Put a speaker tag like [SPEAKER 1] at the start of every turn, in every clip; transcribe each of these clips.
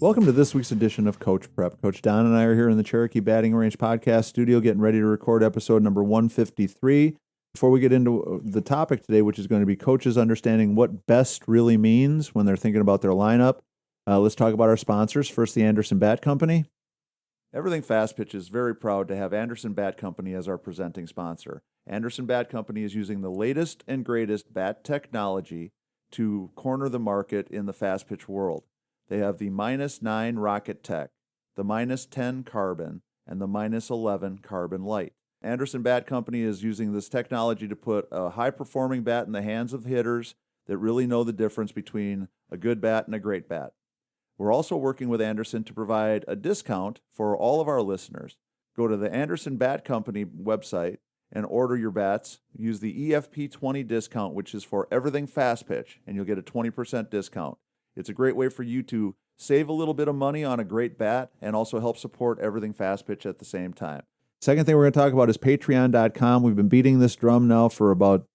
[SPEAKER 1] Welcome to this week's edition of Coach Prep. Coach Don and I are here in the Cherokee Batting Range podcast studio getting ready to record episode number 153. Before we get into the topic today, which is going to be coaches understanding what best really means when they're thinking about their lineup, let's talk about our sponsors. First, the Anderson Bat Company. Everything Fast Pitch is very proud to have Anderson Bat Company as our presenting sponsor. Anderson Bat Company is using the latest and greatest bat technology to corner the market in the fast pitch world. They have the -9 Rocket Tech, the -10 Carbon, and the -11 Carbon Light. Anderson Bat Company is using this technology to put a high-performing bat in the hands of hitters that really know the difference between a good bat and a great bat. We're also working with Anderson to provide a discount for all of our listeners. Go to the Anderson Bat Company website and order your bats. Use the EFP20 discount, which is for everything fast pitch, and you'll get a 20% discount. It's a great way for you to save a little bit of money on a great bat and also help support everything fast pitch at the same time. Second thing we're going to talk about is Patreon.com. We've been beating this drum now for about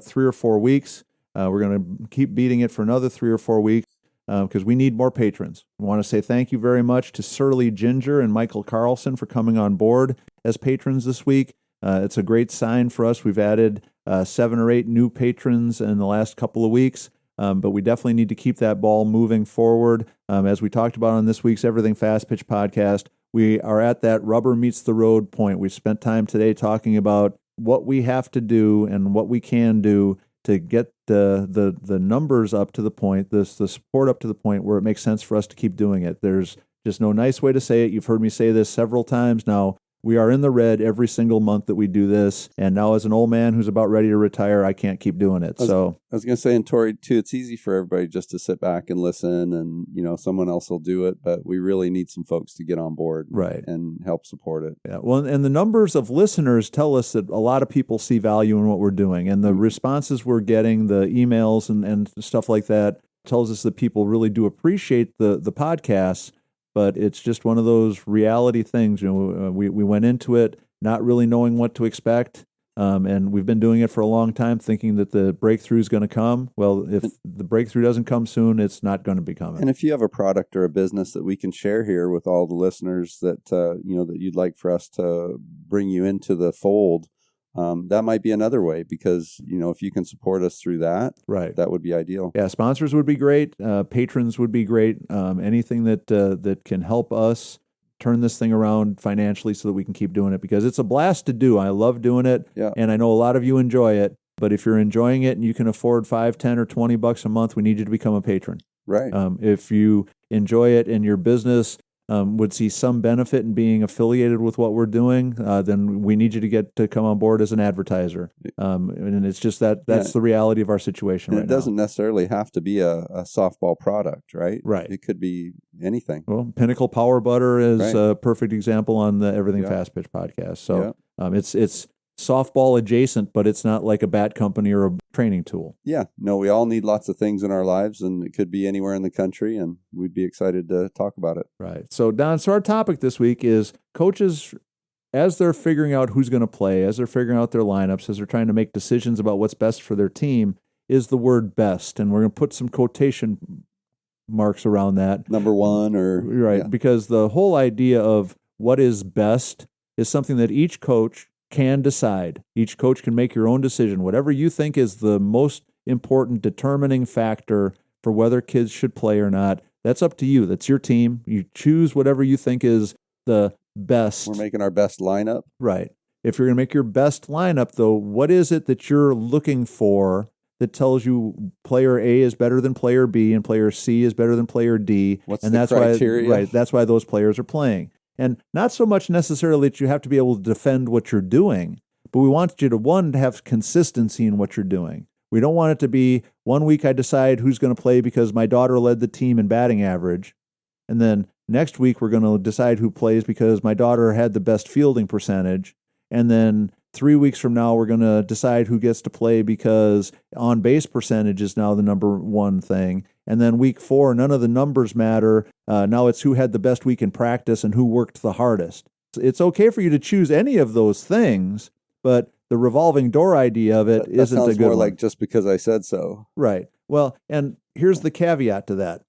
[SPEAKER 1] 3 or 4 weeks. We're going to keep beating it for another 3 or 4 weeks because we need more patrons. We want to say thank you very much to Surly Ginger and Michael Carlson for coming on board as patrons this week. It's a great sign for us. We've added 7 or 8 new patrons in the last couple of weeks. But we definitely need to keep that ball moving forward. As we talked about on this week's Everything Fast Pitch podcast, we are at that rubber meets the road point. We spent time today talking about what we have to do and what we can do to get the numbers up to the point, the support up to the point where it makes sense for us to keep doing it. There's just no nice way to say it. You've heard me say this several times now. We are in the red every single month that we do this. And now as an old man who's about ready to retire, I can't keep doing it. I
[SPEAKER 2] was going to say, and Tori, too, it's easy for everybody just to sit back and listen and, someone else will do it. But we really need some folks to get on board and help support it.
[SPEAKER 1] Yeah. Well, and the numbers of listeners tell us that a lot of people see value in what we're doing. And the responses we're getting, the emails and stuff like that, tells us that people really do appreciate the podcasts. But it's just one of those reality things. We went into it not really knowing what to expect, and we've been doing it for a long time, thinking that the breakthrough is going to come. Well, if the breakthrough doesn't come soon, it's not going to be coming.
[SPEAKER 2] And if you have a product or a business that we can share here with all the listeners that that you'd like for us to bring you into the fold, that might be another way because, if you can support us through that, that would be ideal.
[SPEAKER 1] Yeah, sponsors would be great. Patrons would be great. Anything that can help us turn this thing around financially so that we can keep doing it because it's a blast to do. I love doing it, and I know a lot of you enjoy it. But if you're enjoying it and you can afford $5, $10, or $20 a month, we need you to become a patron.
[SPEAKER 2] Right.
[SPEAKER 1] If you enjoy it and your business would see some benefit in being affiliated with what we're doing, then we need you to come on board as an advertiser. And it's just that's the reality of our situation right now.
[SPEAKER 2] It doesn't necessarily have to be a softball product, right?
[SPEAKER 1] Right.
[SPEAKER 2] It could be anything.
[SPEAKER 1] Well, Pinnacle Power Butter is a perfect example on the Everything Fast Pitch podcast. So it's softball adjacent, but it's not like a bat company or a training tool.
[SPEAKER 2] Yeah. No, we all need lots of things in our lives, and it could be anywhere in the country, and we'd be excited to talk about it.
[SPEAKER 1] Right. So, Don, our topic this week is coaches, as they're figuring out who's going to play, as they're figuring out their lineups, as they're trying to make decisions about what's best for their team, is the word best. And we're going to put some quotation marks around that.
[SPEAKER 2] Number one
[SPEAKER 1] because the whole idea of what is best is something that each coach can decide. Each coach can make your own decision. Whatever you think is the most important determining factor for whether kids should play or not, that's up to you. That's your team. You choose whatever you think is the best.
[SPEAKER 2] We're making our best lineup.
[SPEAKER 1] Right. If you're going to make your best lineup, though, what is it that you're looking for that tells you player A is better than player B and player C is better than player D?
[SPEAKER 2] What's the criteria?
[SPEAKER 1] That's why those players are playing. And not so much necessarily that you have to be able to defend what you're doing, but we want you to have consistency in what you're doing. We don't want it to be 1 week I decide who's going to play because my daughter led the team in batting average, and then next week we're going to decide who plays because my daughter had the best fielding percentage, and then 3 weeks from now we're going to decide who gets to play because on-base percentage is now the number one thing. And then week 4, none of the numbers matter. Now it's who had the best week in practice and who worked the hardest. It's okay for you to choose any of those things, but the revolving door idea of it isn't a good one.
[SPEAKER 2] More like just because I said so.
[SPEAKER 1] Right. Well, and here's the caveat to that.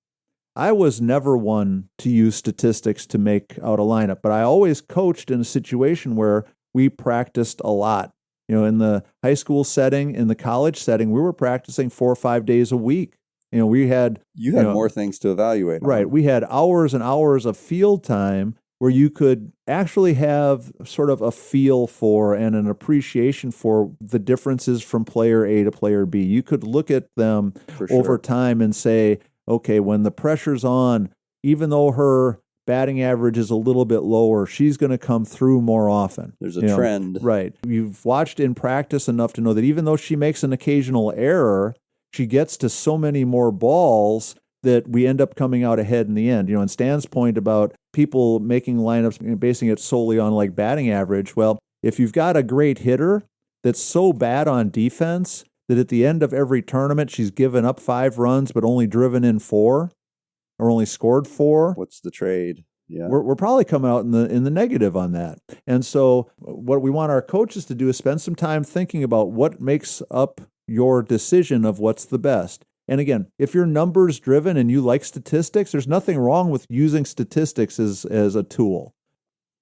[SPEAKER 1] I was never one to use statistics to make out a lineup, but I always coached in a situation where we practiced a lot. In the high school setting, in the college setting, we were practicing 4 or 5 days a week. We had
[SPEAKER 2] more things to evaluate.
[SPEAKER 1] Right. We had hours and hours of field time where you could actually have sort of a feel for and an appreciation for the differences from player A to player B. You could look at them over time and say, okay, when the pressure's on, even though her batting average is a little bit lower, she's going to come through more often.
[SPEAKER 2] There's a trend.
[SPEAKER 1] Right. You've watched in practice enough to know that even though she makes an occasional error, she gets to so many more balls that we end up coming out ahead in the end. And Stan's point about people making lineups and basing it solely on like batting average, well, if you've got a great hitter that's so bad on defense that at the end of every tournament she's given up 5 runs but only driven in 4 or only scored 4,
[SPEAKER 2] what's the trade? Yeah,
[SPEAKER 1] we're probably coming out in the negative on that. And so what we want our coaches to do is spend some time thinking about what makes up your decision of what's the best. And again, if you're numbers driven and you like statistics, there's nothing wrong with using statistics as a tool.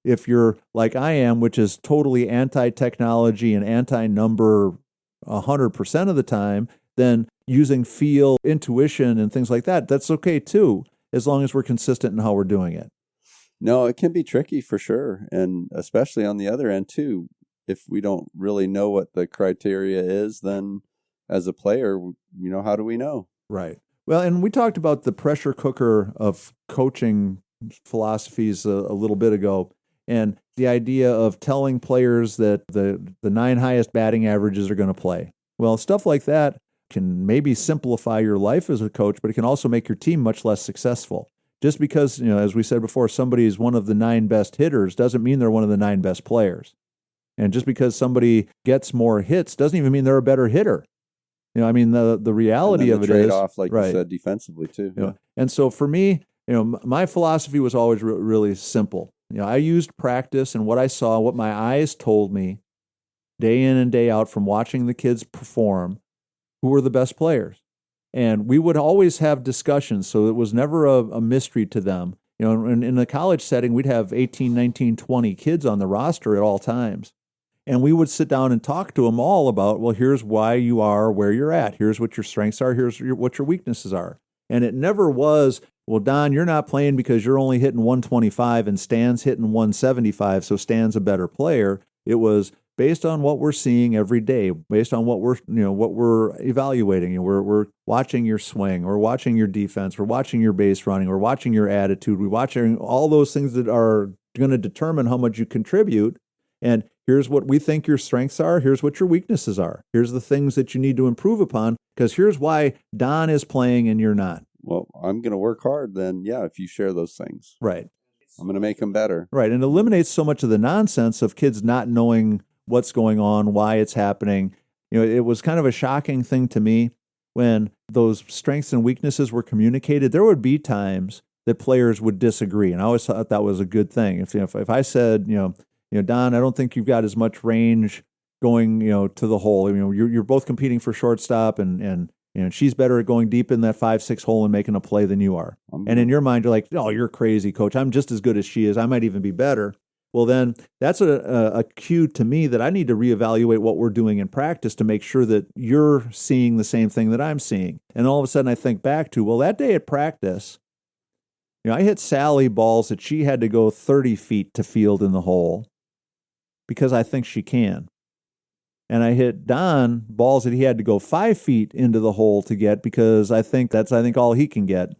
[SPEAKER 1] If you're like I am, which is totally anti-technology and anti-number 100% of the time, then using feel, intuition, and things like that, that's okay too, as long as we're consistent in how we're doing it.
[SPEAKER 2] No, it can be tricky for sure. And especially on the other end too, if we don't really know what the criteria is, then as a player, how do we know?
[SPEAKER 1] Right. Well, and we talked about the pressure cooker of coaching philosophies a little bit ago, and the idea of telling players that the 9 highest batting averages are going to play. Well, stuff like that can maybe simplify your life as a coach, but it can also make your team much less successful. Just because, as we said before, somebody is one of the 9 best hitters doesn't mean they're one of the 9 best players. And just because somebody gets more hits doesn't even mean they're a better hitter. The reality of it is
[SPEAKER 2] trade-off, like you said, defensively too.
[SPEAKER 1] And so for me, my philosophy was always really simple. I used practice and what I saw, what my eyes told me, day in and day out from watching the kids perform, who were the best players. And we would always have discussions, so it was never a mystery to them. In the college setting, we'd have 18, 19, 20 kids on the roster at all times. And we would sit down and talk to them all about, well, here's why you are where you're at. Here's what your strengths are. Here's what your weaknesses are. And it never was, well, Don, you're not playing because you're only hitting 125 and Stan's hitting 175, so Stan's a better player. It was based on what we're seeing every day, based on what we're evaluating. We're watching your swing, we're watching your defense, we're watching your base running, we're watching your attitude, we're watching all those things that are going to determine how much you contribute. And here's what we think your strengths are. Here's what your weaknesses are. Here's the things that you need to improve upon, because here's why Don is playing and you're not.
[SPEAKER 2] Well, I'm going to work hard then, if you share those things.
[SPEAKER 1] Right.
[SPEAKER 2] I'm going to make them better.
[SPEAKER 1] Right. And it eliminates so much of the nonsense of kids not knowing what's going on, why it's happening. It was kind of a shocking thing to me when those strengths and weaknesses were communicated. There would be times that players would disagree. And I always thought that was a good thing. If I said, Don, I don't think you've got as much range going, to the hole. You're both competing for shortstop, and she's better at going deep in that 5-6 hole and making a play than you are. And in your mind, you're like, oh, you're crazy, coach. I'm just as good as she is. I might even be better. Well, then that's a cue to me that I need to reevaluate what we're doing in practice to make sure that you're seeing the same thing that I'm seeing. And all of a sudden I think back to, well, that day at practice, I hit Sally balls that she had to go 30 feet to field in the hole because I think she can. And I hit Don balls that he had to go 5 feet into the hole to get because I think that's all he can get.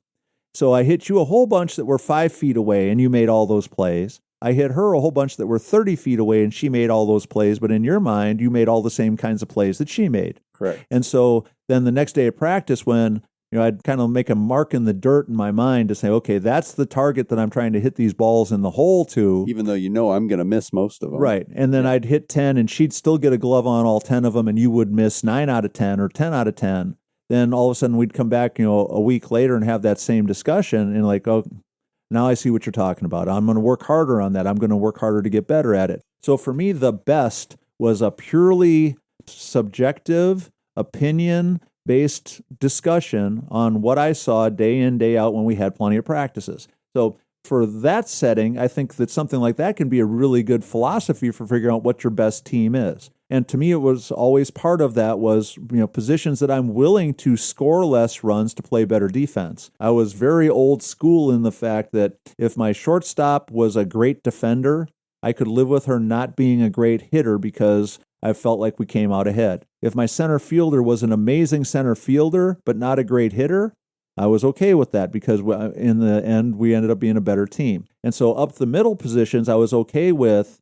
[SPEAKER 1] So I hit you a whole bunch that were 5 feet away and you made all those plays. I hit her a whole bunch that were 30 feet away and she made all those plays, but in your mind, you made all the same kinds of plays that she made.
[SPEAKER 2] Correct.
[SPEAKER 1] And so then the next day of practice when, I'd kind of make a mark in the dirt in my mind to say, okay, that's the target that I'm trying to hit these balls in the hole to.
[SPEAKER 2] Even though I'm going to miss most of them.
[SPEAKER 1] Right. And then I'd hit 10 and she'd still get a glove on all 10 of them and you would miss 9 out of 10 or 10 out of 10. Then all of a sudden we'd come back, a week later and have that same discussion and like, oh, now I see what you're talking about. I'm going to work harder on that. I'm going to work harder to get better at it. So for me, the best was a purely subjective opinion based discussion on what I saw day in, day out when we had plenty of practices. So for that setting, I think that something like that can be a really good philosophy for figuring out what your best team is. And to me, it was always part of that was, positions that I'm willing to score less runs to play better defense. I was very old school in the fact that if my shortstop was a great defender, I could live with her not being a great hitter because I felt like we came out ahead. If my center fielder was an amazing center fielder, but not a great hitter, I was okay with that because in the end, we ended up being a better team. And so up the middle positions, I was okay with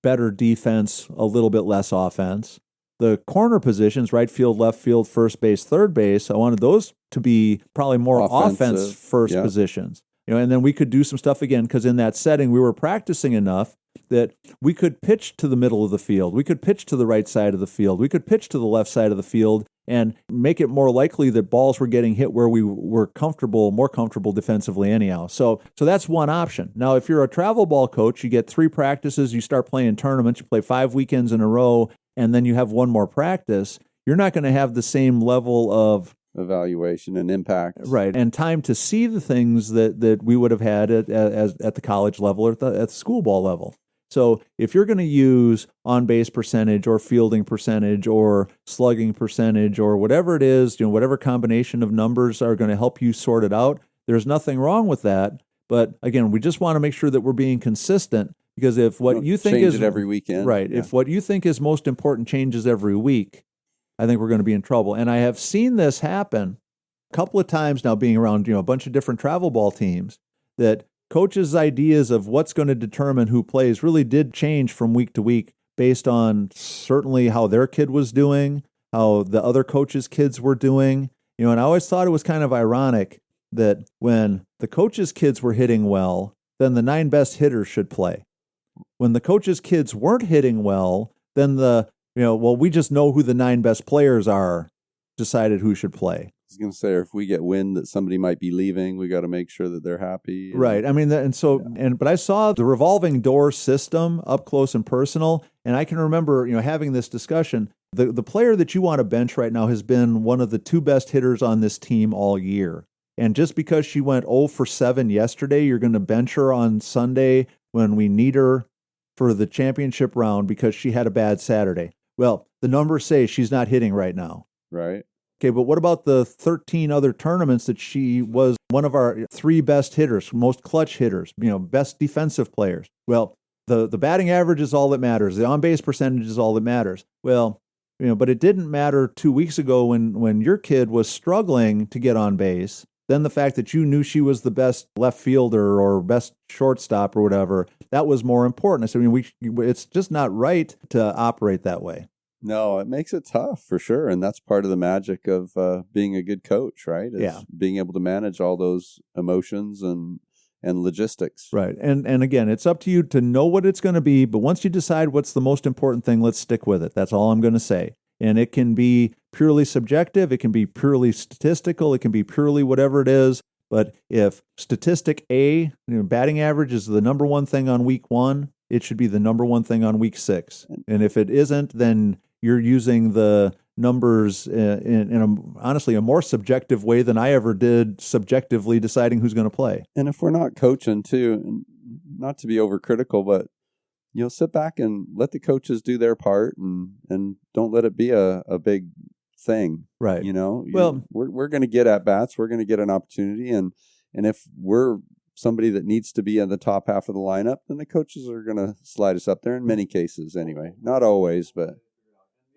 [SPEAKER 1] better defense, a little bit less offense. The corner positions, right field, left field, first base, third base, I wanted those to be probably more offense first positions. And then we could do some stuff again because in that setting, we were practicing enough that we could pitch to the middle of the field. We could pitch to the right side of the field. We could pitch to the left side of the field and make it more likely that balls were getting hit where we were more comfortable defensively anyhow. So that's one option. Now, if you're a travel ball coach, you get 3 practices, you start playing tournaments, you play 5 weekends in a row, and then you have one more practice. You're not going to have the same level of
[SPEAKER 2] evaluation and impact.
[SPEAKER 1] Right, and time to see the things that we would have had at the college level or at the school ball level. So if you're going to use on-base percentage or fielding percentage or slugging percentage or whatever it is, whatever combination of numbers are going to help you sort it out, there's nothing wrong with that. But again, we just want to make sure that we're being consistent because if what you think is
[SPEAKER 2] every weekend,
[SPEAKER 1] right, if what you think is most important changes every week, I think we're going to be in trouble. And I have seen this happen a couple of times now being around, a bunch of different travel ball teams that coaches' ideas of what's going to determine who plays really did change from week to week based on certainly how their kid was doing, how the other coaches' kids were doing. And I always thought it was kind of ironic that when the coaches' kids were hitting well, then the 9 best hitters should play. When the coaches' kids weren't hitting well, then we just know who the 9 best players are, decided who should play.
[SPEAKER 2] I was going to say, if we get wind that somebody might be leaving, we got to make sure that they're happy.
[SPEAKER 1] Right. I mean, but I saw the revolving door system up close and personal, and I can remember, having this discussion. The player that you want to bench right now has been one of the 2 best hitters on this team all year. And just because she went 0 for 7 yesterday, you're going to bench her on Sunday when we need her for the championship round because she had a bad Saturday. Well, the numbers say she's not hitting right now.
[SPEAKER 2] Right.
[SPEAKER 1] Okay, but what about the 13 other tournaments that she was one of our 3 best hitters, most clutch hitters, best defensive players? Well, the batting average is all that matters. The on-base percentage is all that matters. Well, but it didn't matter 2 weeks ago when your kid was struggling to get on base. Then the fact that you knew she was the best left fielder or best shortstop or whatever, that was more important. I said, it's just not right to operate that way.
[SPEAKER 2] No, it makes it tough for sure. And that's part of the magic of being a good coach, right? Is being able to manage all those emotions and logistics.
[SPEAKER 1] Right. And again, it's up to you to know what it's going to be. But once you decide what's the most important thing, let's stick with it. That's all I'm going to say. And it can be purely subjective. It can be purely statistical. It can be purely whatever it is. But if statistic A, batting average is the number one thing on week 1, it should be the number one thing on week 6. And if it isn't, then you're using the numbers in honestly a more subjective way than I ever did subjectively deciding who's going to play.
[SPEAKER 2] And if we're not coaching too, not to be overcritical, but sit back and let the coaches do their part and don't let it be a big thing.
[SPEAKER 1] Right.
[SPEAKER 2] Well, we're going to get at bats. We're going to get an opportunity. And if we're somebody that needs to be in the top half of the lineup, then the coaches are going to slide us up there in many cases anyway. Not always, but.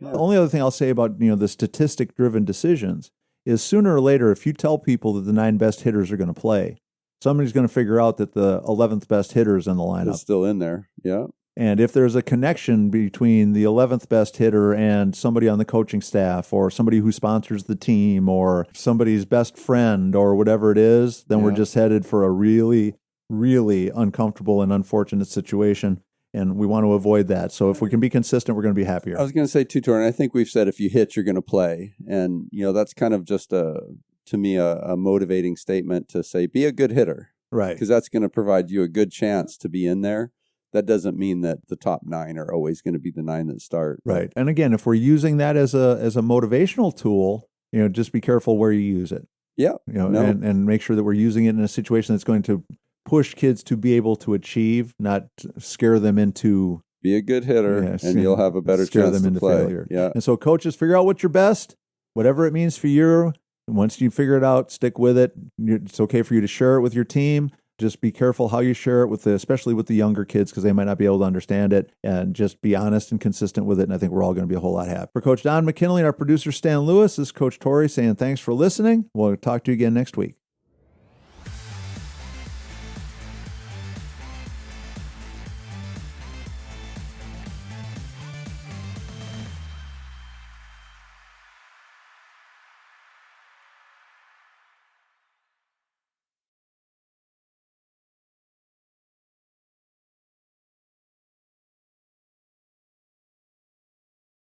[SPEAKER 1] Yeah. The only other thing I'll say about the statistic-driven decisions is sooner or later, if you tell people that the 9 best hitters are going to play, somebody's going to figure out that the 11th best hitter is in the lineup.
[SPEAKER 2] It's still in there, yeah.
[SPEAKER 1] And if there's a connection between the 11th best hitter and somebody on the coaching staff or somebody who sponsors the team or somebody's best friend or whatever it is, then we're just headed for a really, really uncomfortable and unfortunate situation. And we want to avoid that. So if we can be consistent, we're going to be happier.
[SPEAKER 2] I was going to say, too, Torrin, I think we've said if you hit, you're going to play. And, that's kind of just, to me, a motivating statement to say, be a good hitter.
[SPEAKER 1] Right.
[SPEAKER 2] Because that's going to provide you a good chance to be in there. That doesn't mean that the top 9 are always going to be the 9 that start.
[SPEAKER 1] Right. And again, if we're using that as a motivational tool, just be careful where you use it.
[SPEAKER 2] Yeah.
[SPEAKER 1] And make sure that we're using it in a situation that's going to push kids to be able to achieve, not scare them into.
[SPEAKER 2] Be a good hitter, and you'll have a better chance
[SPEAKER 1] them
[SPEAKER 2] to
[SPEAKER 1] into
[SPEAKER 2] play.
[SPEAKER 1] Failure.
[SPEAKER 2] Yeah.
[SPEAKER 1] And so coaches, figure out what's your best, whatever it means for you. And once you figure it out, stick with it. It's okay for you to share it with your team. Just be careful how you share it especially with the younger kids, because they might not be able to understand it, and just be honest and consistent with it. And I think we're all going to be a whole lot happier. For Coach Don McKinley and our producer Stan Lewis, this is Coach Torrey saying thanks for listening. We'll talk to you again next week.